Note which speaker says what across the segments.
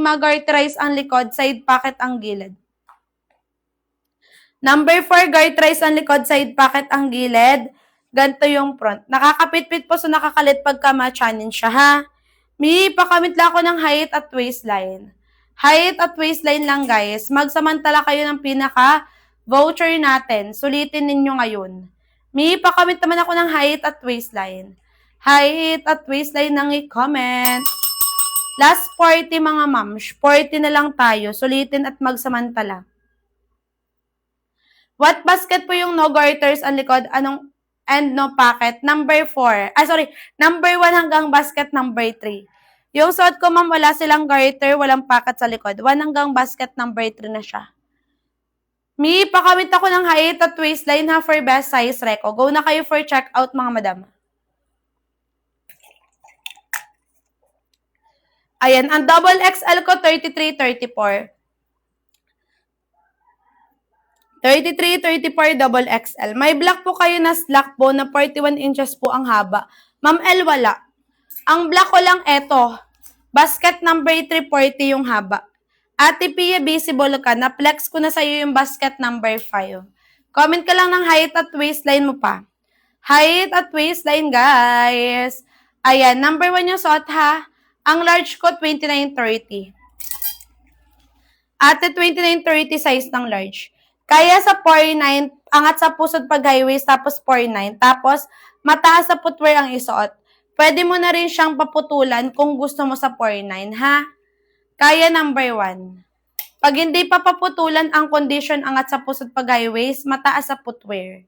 Speaker 1: garterize ang likod, side pocket ang gilid. Number 4, garterize ang likod, side pocket ang gilid. Ganito yung front. Nakakapit-pit po, so nakakalit pagka matchanin siya, ha? Pakamit lang ako ng height at waistline. Height at waistline lang, guys. Magsamantala kayo ng pinaka-voucher natin. Sulitin ninyo ngayon. Pakamit naman ako ng height at waistline. Height at waistline nang i-comment. Last 40 mga mams. 40 na lang tayo. Sulitin at magsamantala. What basket po yung no garters ang likod? And no pocket? Number 4. Number 1 hanggang basket number 3. Yung suot ko, ma'am, wala silang garter, walang pocket sa likod. 1 hanggang basket number 3 na siya. Pakamit ako ng height at waistline, ha, for best size reco. Go na kayo for checkout, mga madam. Ayan, ang double XL ko, 33-34. 33-34 double XL. May black po kayo na slack po na 41 inches po ang haba. Ma'am L, wala. Ang black ko lang eto. Basket number 340 yung haba. Ate Pia, visible ka. Na-flex ko na sa'yo yung basket number 5. Comment ka lang ng height at waistline mo pa. Height at waistline, guys. Ayan, number 1 yung suot, ha. Ang large ko, 29-30. Ate, 29-30 size ng large. Kaya sa 49, angat sa pusod pag high waist, tapos 49. Tapos, mataas sa footwear ang isuot. Pwede mo na rin siyang paputulan kung gusto mo sa 49, ha? Kaya number 1. Pag hindi pa paputulan ang condition angat sa pusod pag high waist, mataas sa footwear.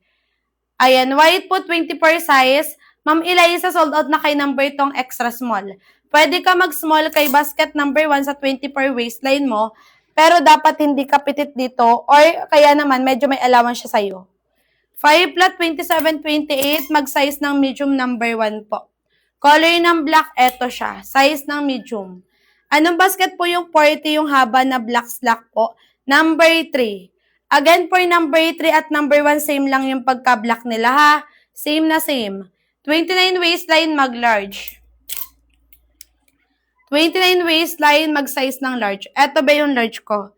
Speaker 1: Ayan, white po 24 size. Ma'am Eliza, sold out na kay number tong extra small. Pwede ka mag-small kay basket number 1 sa 24 waistline mo, pero dapat hindi ka pitit dito or kaya naman medyo may allowance siya sa'yo. 5 flat 27-28, mag-size ng medium number 1 po. Color ng black, eto siya. Size ng medium. Anong basket po yung 40 yung haba na black slack po? Number 3. Again, for number 3 at number 1, same lang yung pagka-black nila, ha? Same na same. 29 waistline, mag-large. 29 waistline, mag-size ng large. Eto ba yung large ko?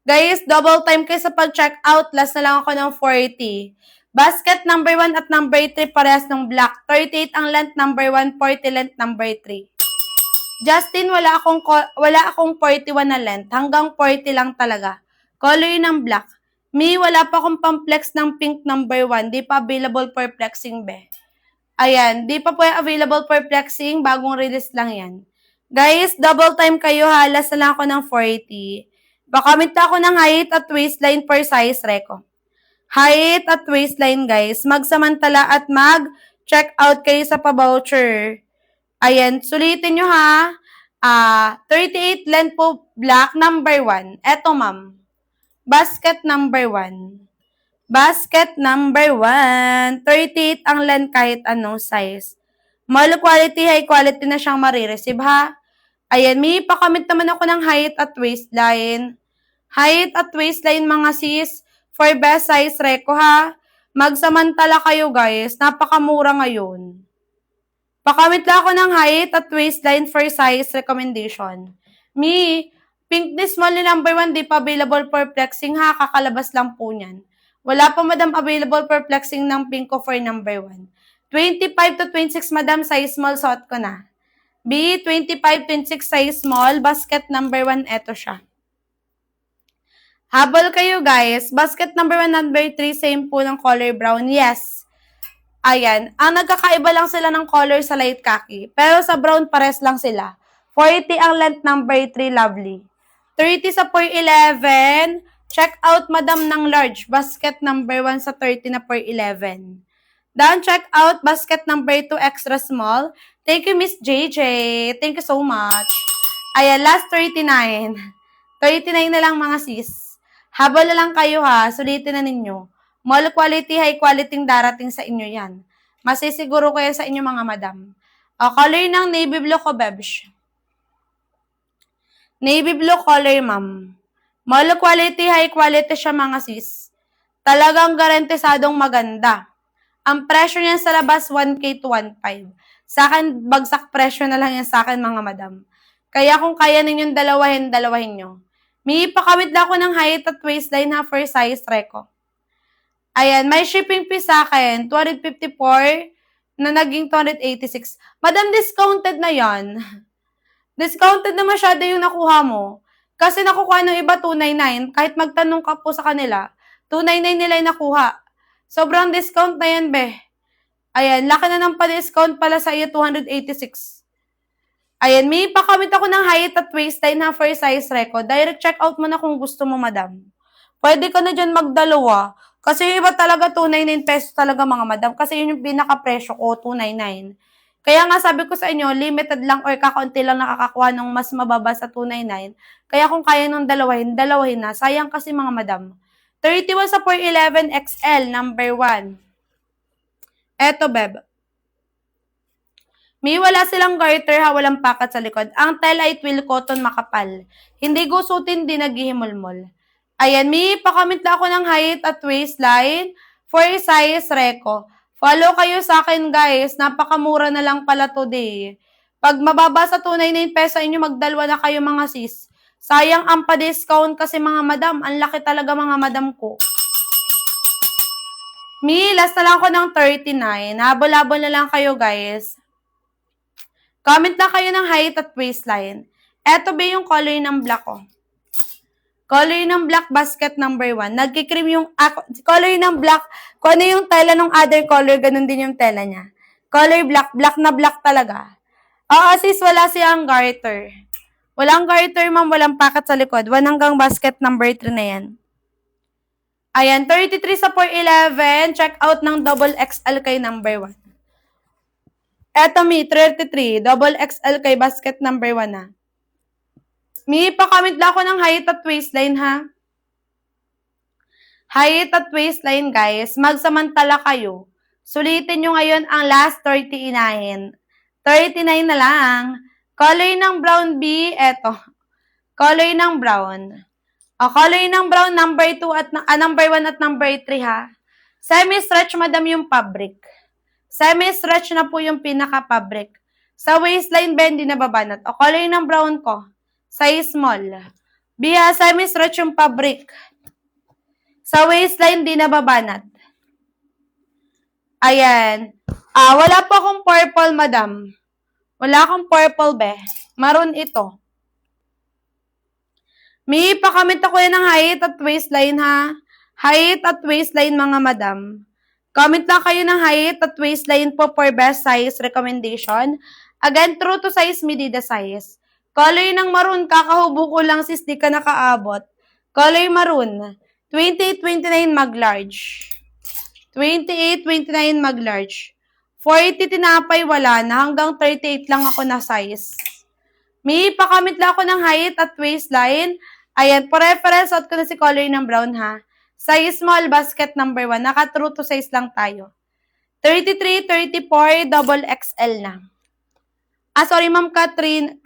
Speaker 1: Guys, double time kayo sa pag-check out. Last na lang ako ng 40. Basket number 1 at number 3, parehas ng black. 38 ang length number 1, 40 length number 3. Justin, wala akong 41 na length. Hanggang 40 lang talaga. Color ng black. Wala pa akong pang-flex ng pink number 1. Di pa available for flexing, be. Ayan, di pa po available for flexing. Bagong release lang yan. Guys, double time kayo, ha. Last na lang ako ng 40. Pakamit na ako ng height at waistline per size reco. Height at waistline, guys. Magsamantala at mag-check out kayo sa pa-voucher. Ayan, sulitin nyo, ha. 38 length po, black, number 1. Eto, ma'am. Basket number 1. Basket number 1. 38 ang length kahit anong size. Mall quality, high quality na siyang marireceive, ha. Ayan, pakamit naman ako ng height at waistline. Height at waistline, mga sis. For best size reco, ha. Magsamantala kayo, guys. Napakamura ngayon. Pakamit lang ako ng height at waistline for size recommendation. Pink ni small ni number 1, di pa available for flexing, ha. Kakalabas lang po niyan. Wala pa, madam, available for flexing ng pink ko for number 1. 25 to 26, madam, size small, suot ko na. 25-26 size small, basket number 1, eto siya. Habol kayo, guys. Basket number 1, number 3, same po ng color brown. Yes. Ayan. Ang nagkakaiba lang sila ng color sa light khaki. Pero sa brown, pares lang sila. 40 ang length number 3, lovely. 30 sa 411. Check out, madam, ng large. Basket number 1 sa 30 na 411. Down, check out, basket number 2, extra small. Thank you, Miss JJ. Thank you so much. Ayan, last 39. 39 na lang, mga sis. Habol na lang kayo, ha. Sulitin na ninyo. Mall quality, high quality darating sa inyo yan. Masisiguro ko yan sa inyo, mga madam. Color ng navy blue ko, bebsh. Navy blue color, ma'am. Mall quality, high quality siya, mga sis. Talagang garantisadong maganda. Ang presyo niyan sa labas, 1K to 1.5. Sa akin, bagsak presyo na lang yan sa akin, mga madam. Kaya kung kaya ninyong dalawahin nyo. May ipakawit lang ako ng height at waistline ha for size reko. Ayan, may shipping fee sa akin, 254 na naging 286. Madam, discounted na yan. Discounted na masyado yung nakuha mo. Kasi nakukuha ng iba 299. Kahit magtanong ka po sa kanila, 299 nila yung nakuha. Sobrang discount na yan, be. Ayan, laki na ng pa-discount pala sa iyo, 286. Ayan, may ipakamit ako ng height at waistline na for size reko. Direct check out mo na kung gusto mo, madam. Pwede ka na dyan magdalawa. Kasi yung iba talaga 299 pesos talaga, mga madam. Kasi yun yung pinaka-presyo ko, 299. Kaya nga sabi ko sa inyo, limited lang or kakaunti lang nakakakuha ng mas mababa sa 299. Kaya kung kaya nung dalawahin na. Sayang kasi, mga madam. 31 sa 411 XL, number 1. Eto, beb. May wala silang garter ha, walang pakat sa likod. Ang tela ay twill cotton makapal. Hindi gusutin, di naghihimulmol. Ayan, may pakamit na ako ng height at waistline for size reko. Follow kayo sa akin, guys. Napakamura na lang pala today. Pag mababa sa 299 peso inyo, magdalwa na kayo, mga sis. Sayang ang pa-discount kasi, mga madam. Ang laki talaga, mga madam ko. May last na lang ako ng 39. Habol-habol na lang kayo, guys. Comment na kayo ng height at waistline. Eto ba yung color ng black ko? Color ng black, basket number 1. Nagkikream yung color ng black. Kung ano yung tela ng other color, ganun din yung tela niya. Color black, black na black talaga. Oo, sis, wala siyang garter. Walang garter, ma'am. Walang pakat sa likod. 1 hanggang basket number 3 na yan. Ayan, 33 sa 411. Check out ng double XL kay number 1. Eto, mi, 33. Double XL kay basket number 1 na. Mi, pakamit lang ako ng height at waistline, ha? Height at waistline, guys. Magsamantala kayo. Sulitin nyo ngayon ang last 39. 39 na lang. Color ng brown, B. Eto. Color ng brown. Color ng brown, number 2 at number 1 at number 3, ha? Semi-stretch, madam, yung fabric. Semi-stretch na po yung pinaka-fabric. Sa waistline, ba, hindi nababanat. Color ng brown ko. Size small. Biya, semi-stretch yung fabric. Sa waistline, di nababanat. Ayan. Wala po akong purple, madam. Wala akong purple, be. Maroon ito. May pakamit ako yan ng height at waistline, ha? Height at waistline, mga madam. Comment lang kayo ng height at waistline po for best size recommendation. Again, true to size, medida size. Color ng maroon, kakahubo ko lang sis, di ka nakaabot. Color maroon, 28-29 mag-large. 28-29 mag-large. 40 tinapay, wala na. Hanggang 38 lang ako na size. May pakamit lang ako ng height at waistline. Ayan, for reference, out ko na si color ng brown, ha? Size small, basket number 1. Naka-true to size lang tayo. 33, 34, double XL na. Sorry, Ma'am Catherine,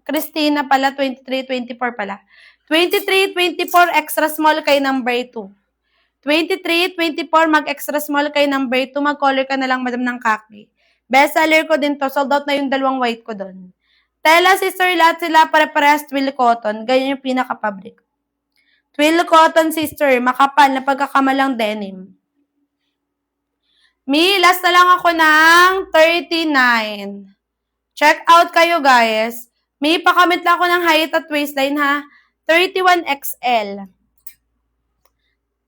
Speaker 1: Christina pala, 23, 24 pala. 23, 24, extra small kay number 2. 23, 24, mag-extra small kay number 2. Mag-color ka na lang, madam, ng khaki. Best seller ko din to. Sold out na yung dalawang white ko doon. Tela, sister, lahat sila pare-parehas twill cotton. Ganyan yung pinaka-fabric. Twill cotton, sister. Makapal na pagkakamalang denim. Last na lang ako ng 39. Check out kayo, guys. May pakamit lang ako ng height at waistline, ha? 31 XL.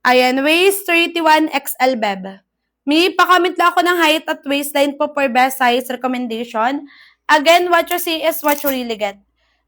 Speaker 1: Ayan, waist 31 XL, beb. May pakamit lang ako ng height at waistline po for best size recommendation. Again, what you see is what you really get.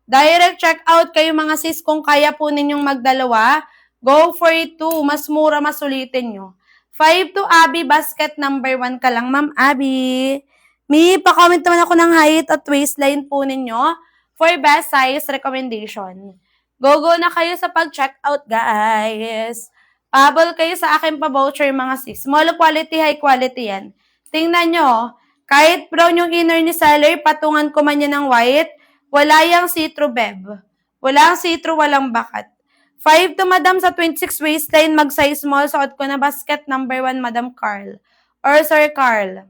Speaker 1: Direct check out kayo, mga sis, kung kaya po ninyong magdalawa. Go for it too. Mas mura, mas ulitin nyo. 5 to Abby, basket number 1 ka lang, Ma'am Abby. May pakomment naman ako ng height at waistline po ninyo for best size recommendation. Go na kayo sa pag-check out, guys. Pahabol kayo sa akin pa-voucher, mga sis. Small quality, high quality yan. Tingnan nyo, kahit brown yung inner ni seller, patungan ko man yan ng white, wala yung see-through, beb. Walang see-through, walang bakat. 5 to madam sa 26 waistline, mag-size small. Suot ko na basket number 1, Madam Carl. Or Sir Carl.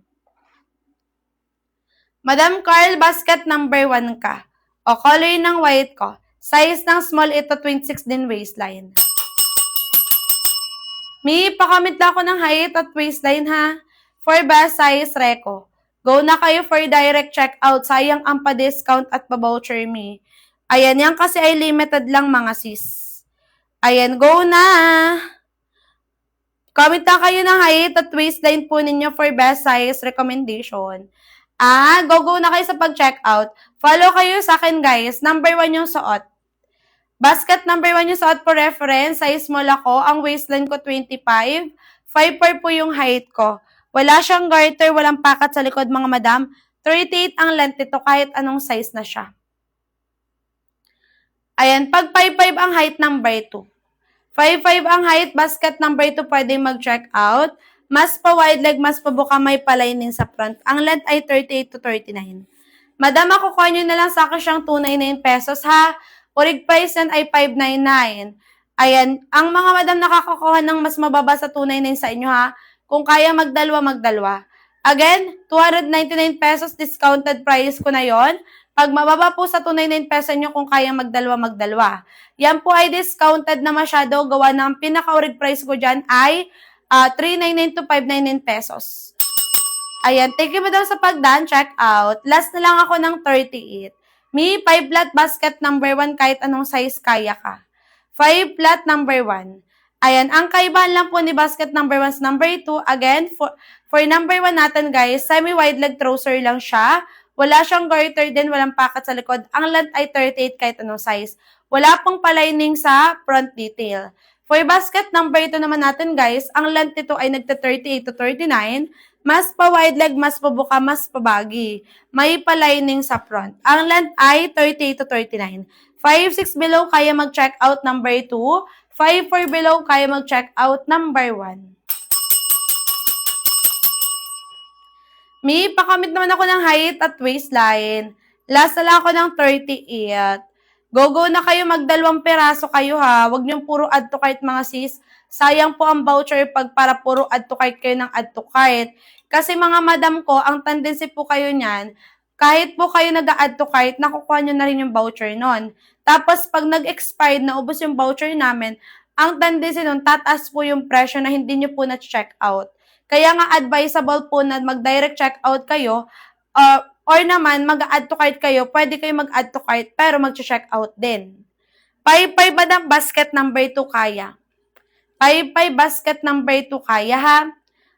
Speaker 1: Madam Carl, basket number 1 ka. O, color ng white ko. Size ng small ito, 26 din waistline. May pakamit lang ako ng height at waistline ha. For best size, Reco. Go na kayo for direct checkout. Sayang ang pa-discount at pa-voucher me. Ayan, yan kasi ay limited lang mga sis. Ayan, go na! Comment na kayo ng height at waistline po ninyo for best size recommendation. Go na kayo sa pag-checkout. Follow kayo sa akin guys. Number 1 yung suot. Basket number 1 yung suot po reference. Size small ako. Ang waistline ko 25. 5'4 po yung height ko. Wala siyang garter, walang pakat sa likod mga madam. 38 ang length nito kahit anong size na siya. Ayan, pag 5'5 ang height number 2. 5'5 ang height, basket number 2 pwedeng mag-check out. Mas pa wide leg, mas pa buka, may palining sa front. Ang length ay 38 to 39. Madam, makukuha nyo na lang sa akin siyang 299 pesos ha. Orig price yan ay 599. Ayan, ang mga madam nakakakuha ng mas mababa sa 299 sa inyo ha. Kung kaya magdalwa, magdalwa. Again, 299 pesos discounted price ko na yon. Pag mababa po sa 299 pesos nyo kung kaya magdalwa, magdalwa. Yan po ay discounted na masyado. Gawa ng pinaka-orig price ko dyan ay 399 to 599 pesos. Ayan, thank you madam sa pagdaan. Check out. Last na lang ako ng 38. May 5 flat basket number 1 kahit anong size kaya ka. 5 flat number 1. Ayan, ang kaibahan lang po ni basket number 1 sa number 2. Again, for number 1 natin guys, semi-wide leg trouser lang siya. Wala siyang garter din, walang pakat sa likod. Ang length ay 38 kahit anong size. Wala pong palining sa front detail. For basket number 2 naman natin guys, ang length nito ay nagta-38 to 39. Mas pa wide leg, mas pa buka, mas pa baggy. May palining sa front. Ang length ay 38 to 39. 5'6 below, kaya mag-check out number 2. 5'4 below, kaya mag-check out number 1. May pakamit naman ako ng height at waistline. Last na lang ako ng 38. Go na kayo, magdalawang peraso kayo ha. Huwag niyong puro add to cart mga sis. Sayang po ang voucher pag para puro add to cart kayo ng add to cart. Kasi mga madam ko, ang tendency po kayo niyan, kahit po kayo nag-add to cart, nakukuha nyo na rin yung voucher nun. Tapos pag nag-expired, naubos yung voucher namin, ang tendency nun, tataas po yung presyo na hindi nyo po na-check out. Kaya nga advisable po na mag-direct checkout kayo or naman mag-add to cart kayo. Pwede kayo mag-add to cart pero mag-check out din. 5'5 madam, basket number 2 kaya. 5'5 basket number 2 kaya ha.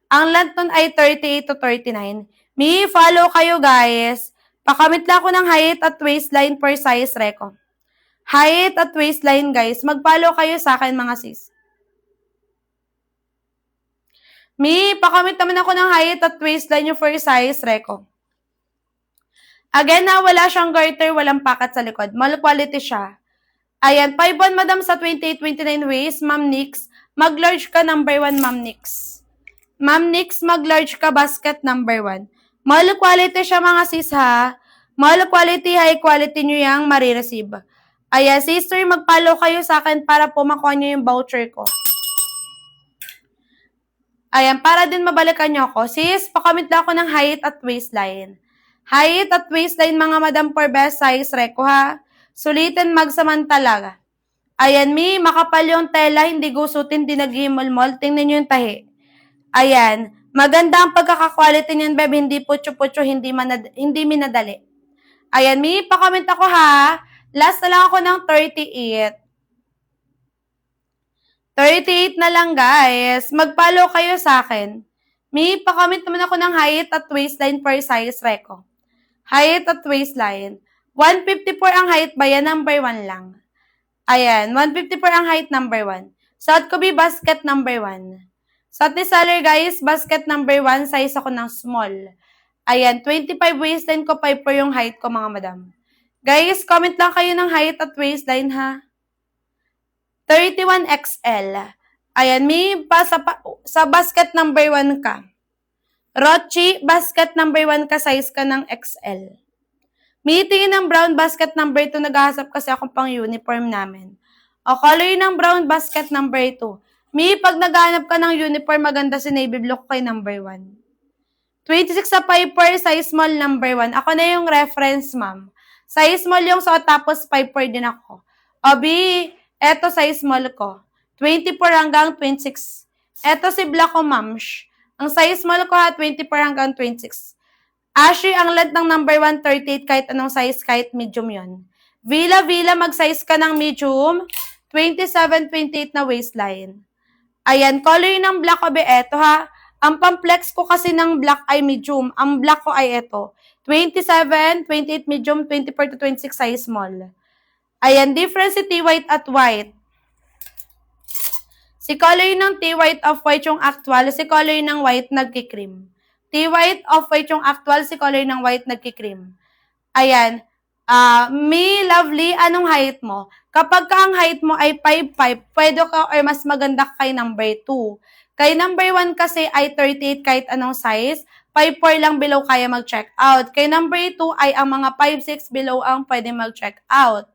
Speaker 1: Ang length nun ay 38 to 39. May follow kayo guys. Pakamit lang ako ng height at waistline per size Reco. Height at waistline guys. Mag-follow kayo sa akin mga sis. May pakamit naman ako ng height at waistline yung for size, Reco. Again na wala siyang garter, walang pakat sa likod. Mall quality siya. Ayan, 5'1 madam sa 28-29 waist, Ma'am Nix. Mag-large ka number 1, Ma'am Nix. Ma'am Nix, mag-large ka basket number 1. Mall quality siya mga sis ha. Mall quality, high quality nyo yung marireceive. Ayan, sister, mag-follow kayo sa akin para po makuha nyo yung voucher ko. Ayan, para din mabalikan nyo ako. Sis, pakamit na ako ng height at waistline. Height at waistline mga madam for best size Reco ha. Sulitin magsamantala. Ayan, makapal yung tela, hindi gusutin, hindi naghimol-mol. Tingnan nyo yung tahi. Ayan, maganda ang pagkakakwality niyan, beb. Hindi putyo-putyo, hindi minadali. Ayan, pakamit ako ha. Last na lang ako ng 38. 38 na lang, guys. Mag-follow kayo sa akin. May pakamit naman ako ng height at waistline per size, Reco. Height at waistline. 154 ang height ba yan? Number 1 lang. Ayan, 154 ang height, number 1. Suot ko basket number 1. Suot ni seller, guys, basket number 1. Size ako ng small. Ayan, 25 waistline ko, 5 po yung height ko, mga madam. Guys, comment lang kayo ng height at waistline, ha? 31 XL. Ayan, sa basket number 1 ka. Rochi, basket number 1 ka, size ka ng XL. Tingin ng brown basket number 2, naghahasap kasi ako pang uniform namin. O, color ng brown basket number 2. Pag naghahanap ka ng uniform, maganda si navy blue kay number 1. 26 sa 5 size small number 1. Ako na yung reference, ma'am. Size small yung suot, tapos 5'4 din ako. O, B, eto size small ko. 24 hanggang 26. Eto si black ko, ma'ams. Ang size small ko ha, 24 hanggang 26. Ashley, ang length ng number 1, 38, kahit anong size, kahit medium yon. Villa, mag-size ka ng medium. 27, 28 na waistline. Ayan, color ng black ko, be, eto ha. Ang pamplex ko kasi ng black ay medium. Ang black ko ay eto. 27, 28 medium, 24 to 26 size small. Ayan, difference si T-white at white. Si color ng T-white off-white yung actual, si color ng white nagkikream. T-white off-white yung actual, si color ng white nagkikream. Ayan. Me, lovely, anong height mo? Kapag ka ang height mo ay 5'5", pwede ka or mas maganda kay number 2. Kay number 1 kasi ay 38 kahit anong size, 5'4 lang below kaya mag-check out. Kay number 2 ay ang mga 5'6 below ang pwede mag-check out.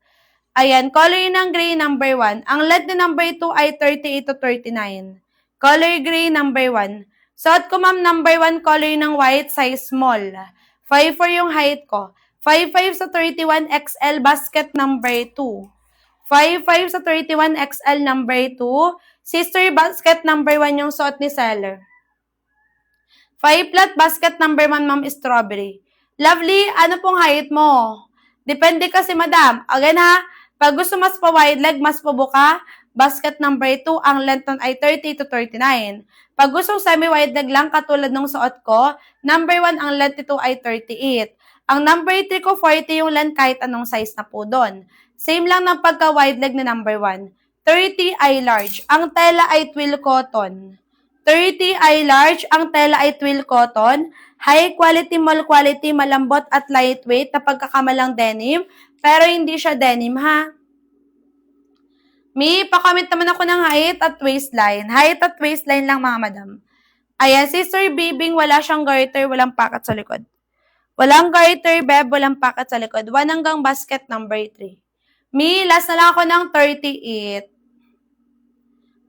Speaker 1: Ayan, color ng gray number 1. Ang length ni number 2 ay 38 to 39. Color gray number 1. Suot ko, ma'am, number 1 color ng white, size small. 5'4 yung height ko. 5'5 sa 31 XL basket number 2. 5'5 sa 31 XL number 2. Sister basket number 1 yung suot ni seller. 5 flat basket number 1, ma'am, strawberry. Lovely, ano pong height mo? Depende kasi, madam. Again ha, pag gusto mas pa wide leg, mas pabuka, basket number 2, ang length nun ay 30 to 39. Pag gusto semi-wide leg lang, katulad ng suot ko, number 1, ang length nito ay 38. Ang number 3 ko, 40 yung length kahit anong size na po doon. Same lang ng pagka-wide leg na number 1. 30 ay large. Ang tela ay twill cotton. 30 ay large. Ang tela ay twill cotton. High quality, mall quality, malambot at lightweight na pagkakamalang denim. Pero hindi siya denim, ha? Me, pakomment naman ako ng height at waistline. Height at waistline lang, mga madam. Ayan, Sister Bibing, wala siyang garter, walang packet sa likod. Walang garter, beb, walang packet sa likod. 1 hanggang basket number 3. Me, last na lang ako ng 38.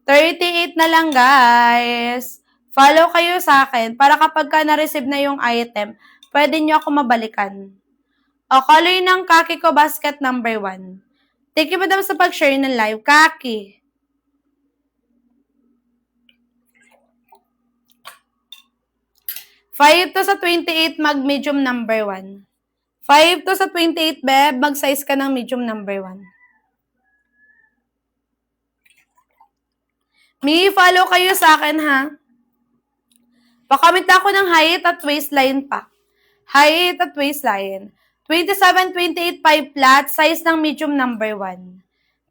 Speaker 1: 38 na lang, guys. Follow kayo sa akin para kapag ka na-receive na yung item, pwede nyo ako mabalikan. O, color ng kaki ko, basket number 1. Thank you, madam, sa pag-share ng live. Kaki. Five to sa 28, mag-medium number 1. 5 to sa 28, beb, mag-size ka ng medium number 1. Me, follow kayo sa akin, ha? Pakomment ako ng height at waistline pa. Height at waistline. 27, 28, 5 flat, size ng medium number 1.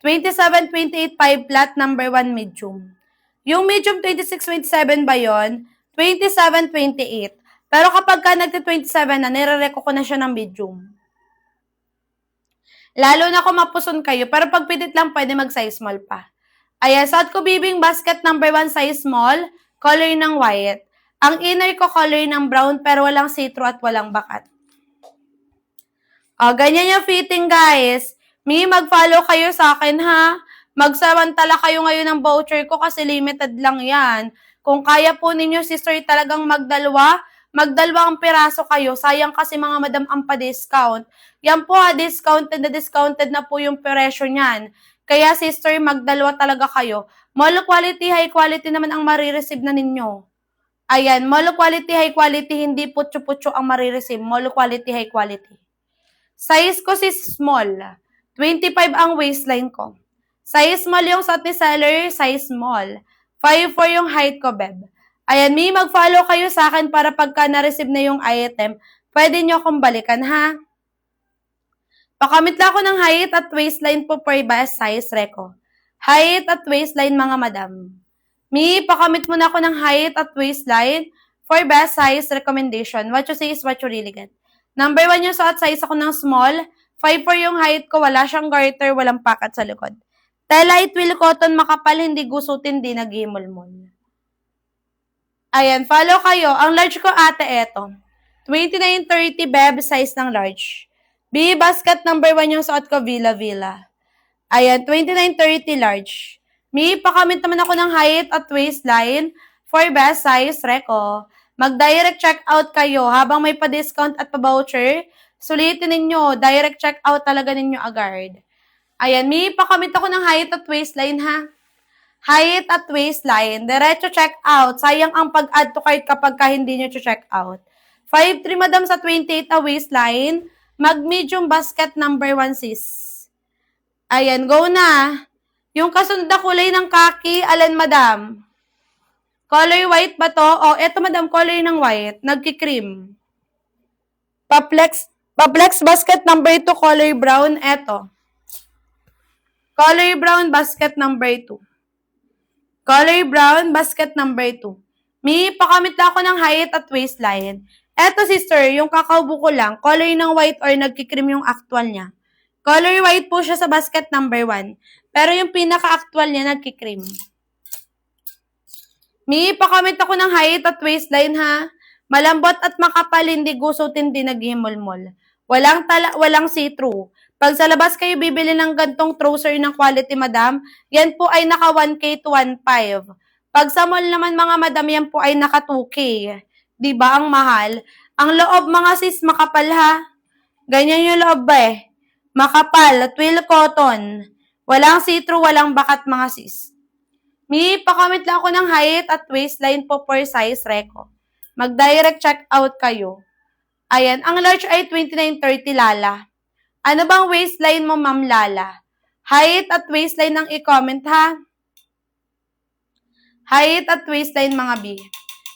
Speaker 1: 27, 28, 5 flat, number 1 medium. Yung medium 26, 27 ba yun? 27, 28. Pero kapag ka nagti-27 na, nire-reco ko na siya ng medium. Lalo na kung mapuson kayo, pero pag pitit lang, pwede mag-size small pa. Ayan, suot ko, Bibing, basket number 1, size small, color ng white. Ang inner ko, color ng brown, pero walang see-through at walang bakat. O, ganyan yung fitting, guys. Me, mag-follow kayo sa akin, ha? Magsamantala kayo ngayon ng voucher ko kasi limited lang yan. Kung kaya po ninyo, sister, talagang magdalawang piraso kayo. Sayang kasi, mga madam, ang pa-discount. Yan po, discounted na po yung presyo niyan. Kaya, sister, magdalawa talaga kayo. Mall quality, high quality naman ang marireceive na ninyo. Ayan, mall quality, high quality, hindi putyo-putyo ang marireceive. Mall quality, high quality. Size ko si small. 25 ang waistline ko. Size small yung suot ni seller, size small. 5'4 yung height ko, beb. Ayan, may mag-follow kayo sa akin para pagka na-receive na yung item, pwede nyo akong balikan, ha? Pakomment lang ako ng height at waistline po per best size, Reco. Height at waistline, mga madam. Me, pakomment muna ako ng height at waistline for best size recommendation. What you say is what you really get. Number 1 yung suot, size ako ng small. 5'4 yung height ko, wala siyang garter, walang packet sa likod. Tela twill cotton, makapal, hindi gusutin, hindi nag-himol-mol. Ayan, follow kayo. Ang large ko, ate, eto. 29-30, beb, size ng large. B, basket number 1 yung suot ko, Villa. Ayan, 29-30, large. Me, pakomment naman ako ng height at waistline for best size, Reco. Mag-direct check out kayo habang may pa-discount at pa-voucher. sulitin ninyo. Direct check out talaga ninyo agad. Ayan, may pakamit ako ng height at waistline ha. Height at waistline, diretso check out. Sayang ang pag-add to cart kapag hindi nyo check out. 5'3 madam sa 28 na waistline. Mag-medium basket number 1 sis. Ayan, go na. Yung kasunod na kulay ng kaki, alin madam? Color white ba to? O, eto madam, color ng white. Nagki-cream. Paplex basket number 2, color brown. Eto. Color brown basket number 2. Color brown, basket number 2. May pakamit na ako ng height at waistline. Eto sister, yung kakaubo ko lang, color ng white or nagkikrim yung actual niya. Color white po siya sa basket number 1. Pero yung pinaka-actual niya, nagkikrim. May pakamit ako ng height at waistline ha. Malambot at makapal, hindi gusot, hindi naghihimolmol. Walang see-through. Pag sa labas kayo bibili ng gantong trouser ng quality, madam, yan po ay naka 1K to 1.5. Pag sa mall naman, mga madam, yan po ay naka 2K. Diba? Ang mahal. Ang loob, mga sis, makapal ha. Ganyan yung loob ba eh. Makapal, twill cotton. Walang see-through, walang bakat, mga sis. May pakamit lang ako ng height at waistline po per size reco. Mag-direct check out kayo. Ayan, ang large ay 29.30 lala. Ano bang waistline mo, Ma'am Lala? Height at waistline ang i-comment, ha? Height at waistline, mga B.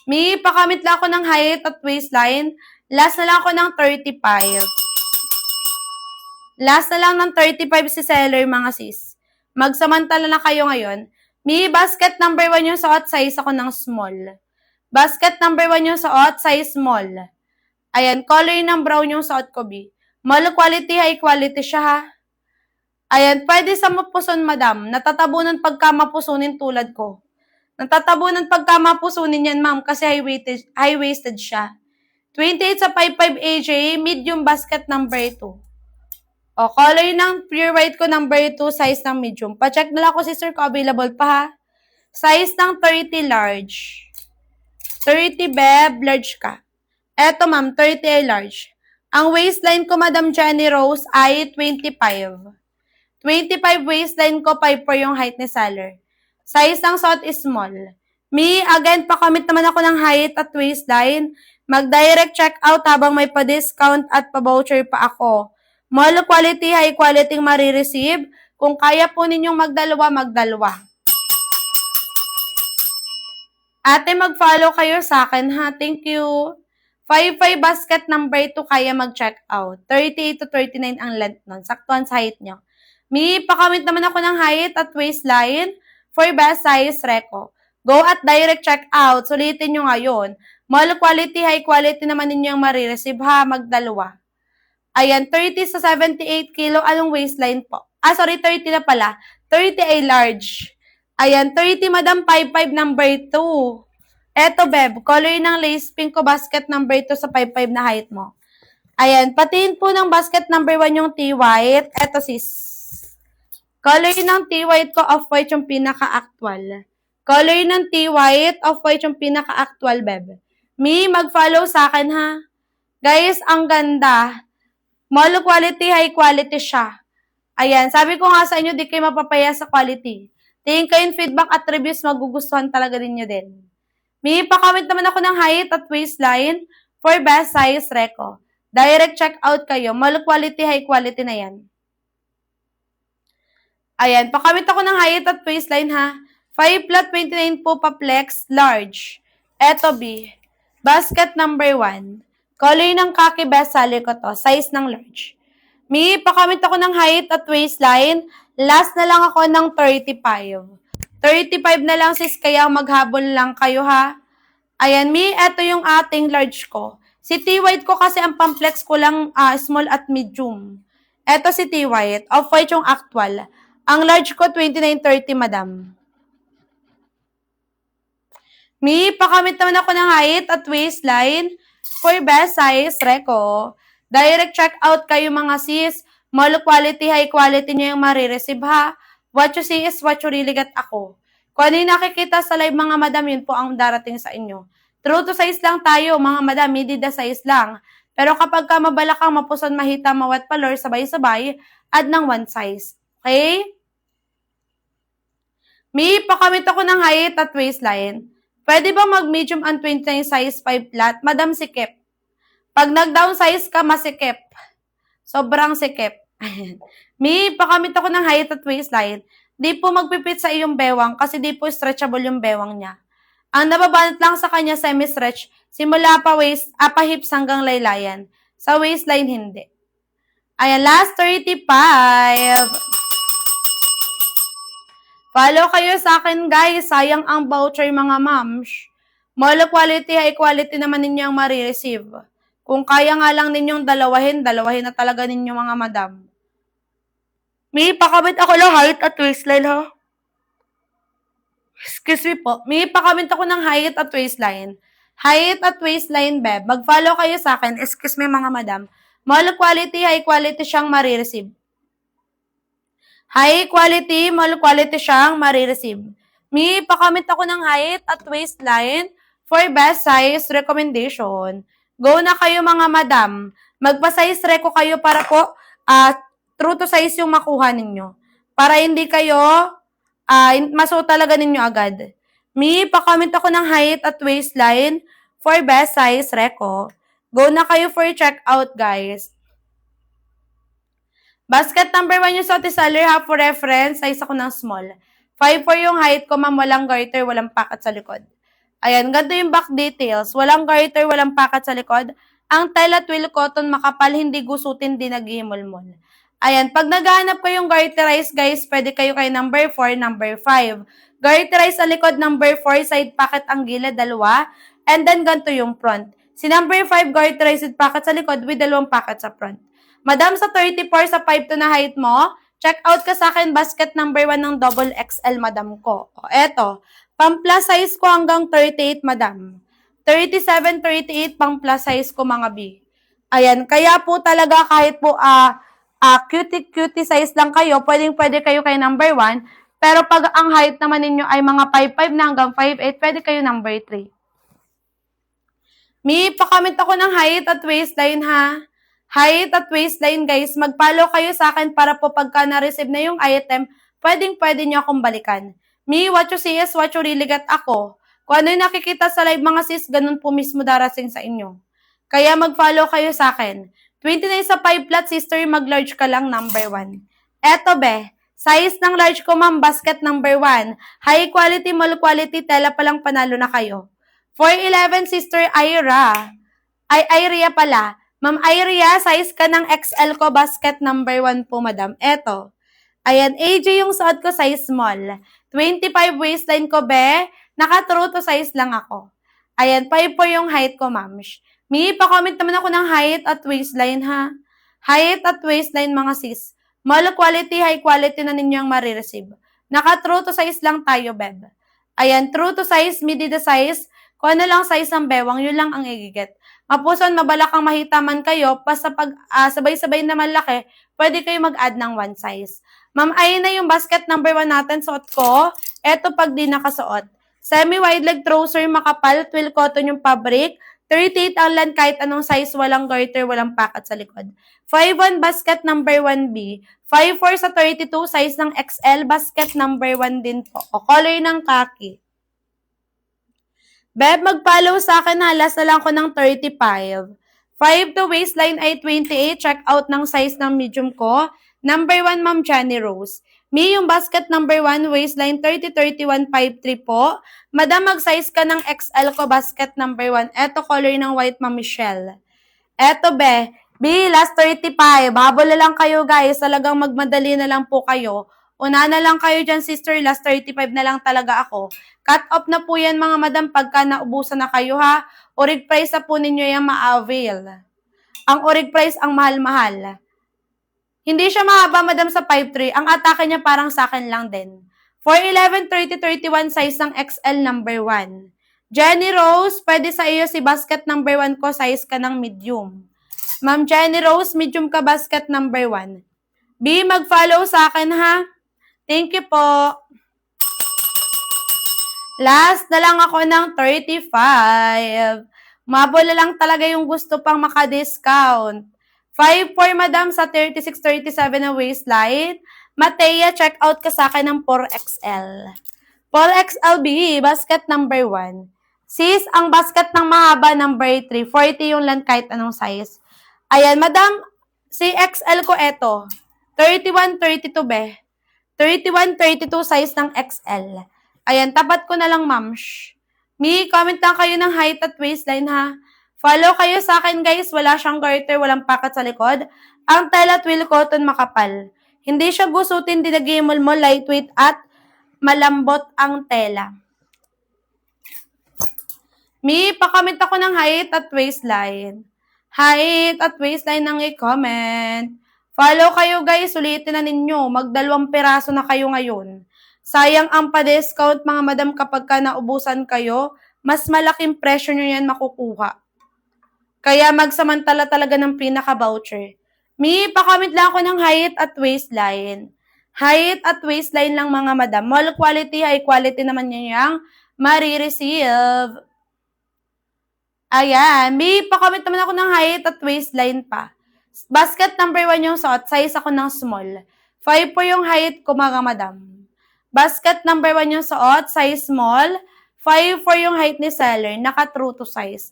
Speaker 1: May pakamit lang ako ng height at waistline. Last na lang ako ng 35. Last na lang ng 35 si seller, mga sis. Magsamantala na kayo ngayon. May basket number 1 yung suot, size ako ng small. Basket number 1 yung suot, size small. Ayan, color ng brown yung suot ko, B. Mall quality, high quality siya ha. Ayan, pwede sa mapuson madam. Natatabunan pagka mapusunin tulad ko. Natatabunan pagka mapusunin yan ma'am kasi high-waisted siya. 28 sa 55 AJ, medium basket number 2. O, color ng pure white ko number 2, size ng medium. Pa-check na lang ako sister ko available pa ha. Size ng 30 large. 30 beb, large ka. Eto ma'am, 30 ay large. Ang waistline ko, Madam Jenny Rose, ay 25. 25 waistline ko, 5 for yung height ni seller. Size ng suot is small. Me, again, pakamit naman ako ng height at waistline. Mag-direct check out habang may pa-discount at pa-voucher pa ako. Mall quality, high quality marireceive. Kung kaya po ninyong magdalawa. Ate, mag-follow kayo sa akin ha. Thank you. 55 basket number 2 kaya mag-check out. 38 to 39 ang length nun. Saktuan sa height nyo. May pakamit naman ako ng height at waistline for best size reco. Go at direct check out. Sulitin nyo ngayon. Mall quality, high quality naman ninyo yung marireceive ha. Magdalawa. Ayan, 30 sa 78 kilo. Anong waistline po? 30 na pala. 30 ay large. Ayan, 30 madam, 55 number 2. Eto, beb, color ng lace pink ko, basket number 2 sa 55 na height mo. Ayan, patiin po ng basket number 1 yung T-white. Eto, sis. Color ng T-white ko, off-white yung pinaka-actual. Color ng T-white, off-white yung pinaka-actual, beb. Me, mag-follow sa akin, ha? Guys, ang ganda. Mall quality, high quality siya. Ayan, sabi ko nga sa inyo, di kayo mapapaya sa quality. Tingin kayo yung feedback at reviews, magugustuhan talaga ninyo din. May pakamit naman ako ng height at waistline for best size reco. Direct check out kayo. Mall quality, high quality na yan. Ayan, pakamit ako ng height at waistline ha. 5 flat 29 po pa-flex, large. Eto B. Basket number 1. Color ng kaki, best seller ko to. Size ng large. May pakamit ako ng height at waistline. Last na lang ako ng 35. 35 na lang sis, kaya maghabol lang kayo ha. Ayan, eto yung ating large ko. Si T-white ko kasi ang pamplex ko lang small at medium. Eto si T-white, off-white yung actual. Ang large ko 29.30 madam. Pakamit naman ako ng height at waistline for best size reco. Direct check out kayo mga sis. Mall quality, high quality nyo yung marireceive ha. What you see is what you really get ako. Kung ano yung nakikita sa live mga madam, yun po ang darating sa inyo. True to size lang tayo, mga madam, hindi the size lang. Pero kapag ka mabalakang, mapuson, mahita, mawet, palor, sabay-sabay, add ng 1 size. Okay? May pakamit ako ng height at waistline. Pwede ba mag-medium and 29 size 5 flat? Madam, sikip. Pag nag-downsize ka, masikip. Sobrang sikip. May pakamit ako ng height at waistline. Di po magpipit sa iyong bewang kasi di po stretchable yung bewang niya. Ang nababanat lang sa kanya semi-stretch, simula pa waist, pa hips hanggang laylayan. Sa waistline, hindi. Ayan, last 35. Follow kayo sa akin, guys. Sayang ang voucher, mga moms. Mall quality, high quality naman ninyo ang marireceive. Kung kaya nga lang ninyong dalawahin na talaga ninyo, mga madam. May pakamit ako ng height at waistline, ha? Excuse me po. May pakamit ako ng height at waistline. Height at waistline, beb. Mag-follow kayo sa akin. Excuse me, mga madam. Mall quality, high quality siyang marireceive. High quality, mall quality siyang marireceive. May pakamit ako ng height at waistline for best size recommendation. Go na kayo, mga madam. Magpa-size reco kayo para po true to size yung makuha ninyo. Para hindi kayo masuot talaga ninyo agad. May pakamit ako ng height at waistline for best size reco. Go na kayo for checkout, guys. Basket number 1 yung sa seller, ha, for reference, size ako ng small. 5'4" yung height ko, ma'am, walang garter, walang pakat sa likod. Ayan, ganito yung back details. Walang garter, walang pakat sa likod. Ang tela twill cotton, makapal, hindi gusutin, di naghihimol-mol. Ayan, pag naghahanap ko yung garterize, guys, pwede kayo kay number 4, number 5. Garterize sa likod, number 4, side pocket ang gilid, dalawa. And then, ganito yung front. Si number 5, garterize with pocket sa likod with dalawang pocket sa front. Madam, sa 34, sa 5'2" na height mo, check out ka sa akin, basket number 1 ng double XL, madam ko. O, eto. Pang plus size ko hanggang 38, madam. 37, 38, pang plus size ko, mga B. Ayan, kaya po talaga kahit po cutie size lang kayo, pwede kayo kay number 1. Pero pag ang height naman ninyo ay mga 5'5 na hanggang 5'8, pwede kayo number 3. May pakamit ako ng height at waistline, ha. Height at waistline, guys. Mag-follow kayo sa akin para po pagka na-receive na yung item, pwede nyo akong balikan. Me, what you see is what you really get ako. Kung ano yung nakikita sa live, mga sis, ganun po mismo darating sa inyo. Kaya mag-follow kayo sa akin. 29 sa 5 flat, sister, mag-large ka lang, number 1. Eto, be. Size ng large ko, ma'am, basket number 1. High quality, mall quality, tela pa lang, panalo na kayo. 4'11", sister Ira. Iria pala. Ma'am Iria, size ka ng XL ko, basket number 1 po, madam. Eto. Ayan, AJ yung suot ko, size small. 25 waistline ko, be. Naka-true to size lang ako. Ayan, 5 po yung height ko, ma'am. May pa-comment naman ako ng height at waistline, ha. Height at waistline, mga sis. Mall quality, high quality na ninyo ang marireceive. Naka-true to size lang tayo, beb. Ayan, true to size, midi the size. Kung ano lang size ng bewang, yun lang ang igiget. Mapuson, mabalakang mahitaman kayo, basta pag sabay-sabay na malaki, pwede kayo mag-add ng 1 size. Ma'am, ayun na yung basket number 1 natin, suot ko. Eto pag di nakasuot. Semi-wide leg trouser, makapal, twill cotton yung fabric. 38 ang land, kahit anong size, walang garter, walang pakat sa likod. 5'1 basket number 1B. 5'4 sa 32, size ng XL, basket number 1 din po. O color ng khaki. Beb, mag-follow sa akin, halas na lang ko ng 35. 5 to waistline ay 28. Check out ng size ng medium ko. Number 1, Ma'am Jenny Rose. Me, yung basket number 1, waistline 30, 31, 53 po. Madam, mag-size ka ng XL ko, basket number 1. Eto, color ng white, Ma'am Michelle. Eto, be. B, last 35. Habol na lang kayo, guys. Talagang magmadali na lang po kayo. Una na lang kayo dyan, sister. Last 35 na lang talaga ako. Cut off na po yan, mga madam, pagka naubusan na kayo, ha. Orig price na po ninyo yung ma-avail. Ang orig price, ang mahal-mahal. Hindi siya mahaba, madam, sa 5'3". Ang atake niya parang sa akin lang din. 4'11", 30, 31, size ng XL number 1. Jenny Rose, pwede sa iyo si basket number 1 ko, size ka ng medium. Ma'am Jenny Rose, medium ka, basket number 1. B, mag-follow sa akin, ha. Thank you po. Last na lang ako ng 35. Mabola lang talaga yung gusto pang maka-discount. 5-4, madam, sa 36-37 na waistline. Matea, check out ka sa akin ng 4XL. 4XLB, basket number 1. Sis, ang basket ng mahaba number 3. 40 yung lang kahit anong size. Ayan, madam, si XL ko eto. 31-32 be. 31-32 size ng XL. Ayan, tapat ko na lang, ma'am. Mi, comment lang kayo ng height at waistline, ha. Follow kayo sa akin, guys. Wala siyang garter, walang pakat sa likod. Ang tela twill cotton makapal. Hindi siya gusutin, dinagimol mo, lightweight at malambot ang tela. Mi, pakomment ako ng height at waistline. Height at waistline ng i-comment. Follow kayo, guys. Ulitin na ninyo. Mag2 piraso na kayo ngayon. Sayang ang pa-discount, mga madam, kapag ka naubusan kayo, mas malaking presyo nyo yan makukuha. Kaya magsamantala talaga ng pinaka-voucher. Mi, pakomment lang ako ng height at waistline. Height at waistline lang, mga madam. Mall quality, high quality naman yan yung marireceive. Ayan. Mi, pakomment naman ako ng height at waistline pa. Basket number 1 yung suot. Size ako ng small. 5 po yung height ko, mga madam. Basket number 1 yung suot. Size small. 5 po yung height ni seller. Naka-true to size.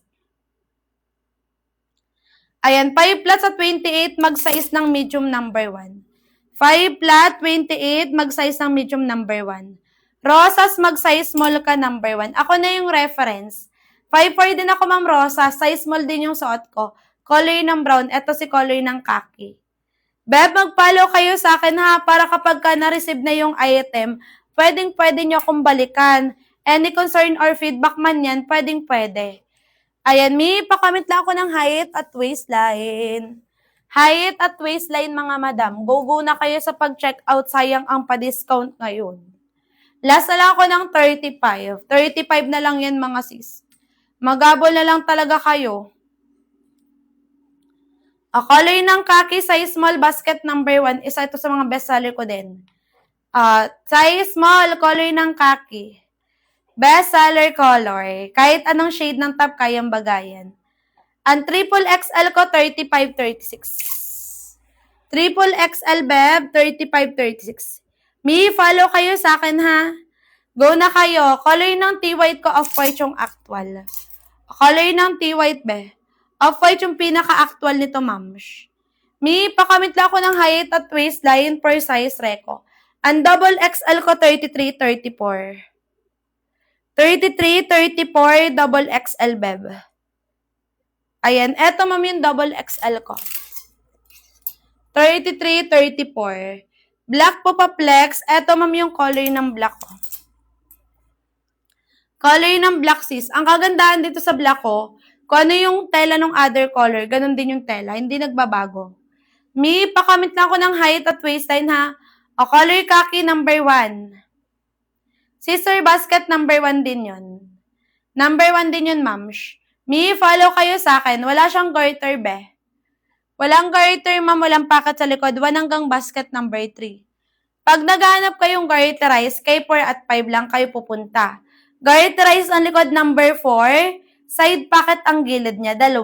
Speaker 1: Ayan, 5 flat sa 28, mag-size ng medium number 1. 5 flat, 28, mag-size ng medium number 1. Rosas, mag-size small ka number 1. Ako na yung reference. 5'4 din ako, ma'am Rosa. Size small din yung suot ko. Color ng brown. Ito si color ng khaki. Beb, mag-follow kayo sa akin, ha, para kapag ka na-receive na yung item, pwede nyo akong balikan. Any concern or feedback man yan, pwede. Ayan, Mi, pa-comment lang ako ng height at waistline. Height at waistline, mga madam. Go na kayo sa pag-check out. Sayang ang pa-discount ngayon. Last na lang ako ng 35. 35 na lang yan, mga sis. Magabol na lang talaga kayo. Color ng khaki, size small, basket number 1. Isa ito sa mga bestseller ko din. Size small, color ng khaki. Bestseller color. Kahit anong shade ng top, kayang bagayan. Ang triple XL ko, 35-36. Triple XL, beb, 35-36. Mi, follow kayo sa akin, ha? Go na kayo. Color ng T-white ko, off-white yung actual. Color ng T-white, be. Off-white yung pinaka-actual nito, ma'am. Mi, pakomment lang ako ng height at waistline per size reko. Ang double XL ko, 33-34. 33-34, double XL, beb. Ayan, eto, ma'am, yung double XL ko. 33-34. Black po pa flex. Eto, ma'am, yung color ng black ko. Color ng black, sis. Ang kagandahan dito sa black ko, kung ano yung tela ng other color, ganun din yung tela. Hindi nagbabago. Mi, pakomment lang ako ng height at waistline, ha. O, color khaki number 1. Sister basket number 1 din yun. Number 1 din yun, ma'am. Mi, follow kayo sa akin. Wala siyang garter, be. Walang garter, ma'am. Walang packet sa likod. 1 hanggang basket number 3. Pag naghahanap kayong garterize, kay 4 at 5 lang kayo pupunta. Garterize ang likod number 4. Side pocket ang gilid niya, 2.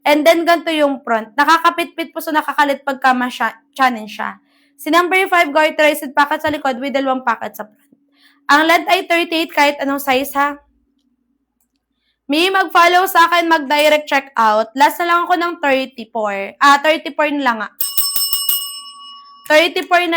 Speaker 1: And then, ganito yung front. Nakakapit-pit po, so nakakalit pagka ma-channel siya. Si number 5, garterized pocket sa likod with 2 pocket sa front. Ang length ay 38 kahit anong size, ha. Mi, mag-follow sa akin, mag-direct check out. Last na lang ako ng 34. 34 na lang, 34 na